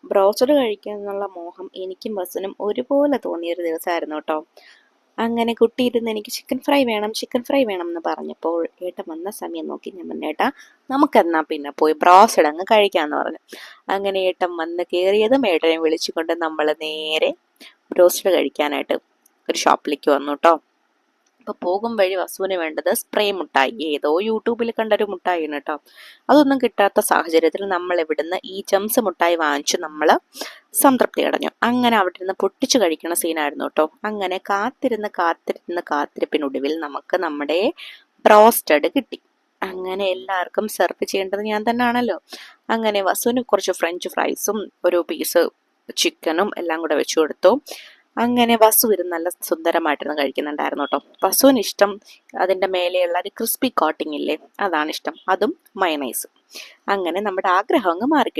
Broasted കഴിക്കുക എന്നുള്ള മോഹം എനിക്കും ബസ്സിനും ഒരുപോലെ തോന്നിയൊരു ദിവസമായിരുന്നു കേട്ടോ. അങ്ങനെ കുട്ടി ഇരുന്ന് എനിക്ക് ചിക്കൻ ഫ്രൈ വേണം എന്ന് പറഞ്ഞപ്പോൾ ഏട്ടൻ വന്ന സമയം നോക്കി ഞാൻ പറഞ്ഞു, ഏട്ടാ നമുക്കെന്നാ പിന്നെ പോയി ബ്രോസ്റ്റഡ് അങ്ങ് കഴിക്കാമെന്ന് പറഞ്ഞു. അങ്ങനെ ഏട്ടൻ വന്ന് കയറിയതും ഏട്ടനെ വിളിച്ചുകൊണ്ട് നമ്മൾ നേരെ ബ്രോസ്റ്റഡ് കഴിക്കാനായിട്ട് ഒരു ഷോപ്പിലേക്ക് വന്നു കേട്ടോ. അപ്പോൾ പോകും വഴി വസുവിന് വേണ്ടത് സ്പ്രേ മുട്ടായി, ഏതോ യൂട്യൂബിൽ കണ്ടൊരു മുട്ടായിയാണ് കേട്ടോ. അതൊന്നും കിട്ടാത്ത സാഹചര്യത്തിൽ നമ്മൾ ഇവിടുന്ന് ഈ ജംസ് മുട്ടായി വാങ്ങിച്ച് നമ്മൾ സംതൃപ്തി അടഞ്ഞു. അങ്ങനെ അവിടെ നിന്ന് പൊട്ടിച്ചു കഴിക്കുന്ന സീനായിരുന്നു കേട്ടോ. അങ്ങനെ കാത്തിരിപ്പിനൊടുവിൽ നമുക്ക് നമ്മുടെ ബ്രോസ്റ്റഡ് കിട്ടി. അങ്ങനെ എല്ലാവർക്കും സെർവ് ചെയ്യേണ്ടത് ഞാൻ തന്നെ ആണല്ലോ. അങ്ങനെ വസുവിന് കുറച്ച് ഫ്രഞ്ച് ഫ്രൈസും ഒരു പീസ് ചിക്കനും എല്ലാം കൂടെ വെച്ചു കൊടുത്തു. അങ്ങനെ വസു ഇരുന്ന് നല്ല സുന്ദരമായിട്ടിരുന്ന് കഴിക്കുന്നുണ്ടായിരുന്നു കേട്ടോ. വസുവിന് ഇഷ്ടം അതിൻ്റെ മേലെയുള്ള ഒരു ക്രിസ്പി കോട്ടിംഗ് ഇല്ലേ, അതാണ് ഇഷ്ടം, അതും മയണൈസും. അങ്ങനെ നമ്മുടെ ആഗ്രഹം അങ്ങ് മാറിക്കിട്ടി.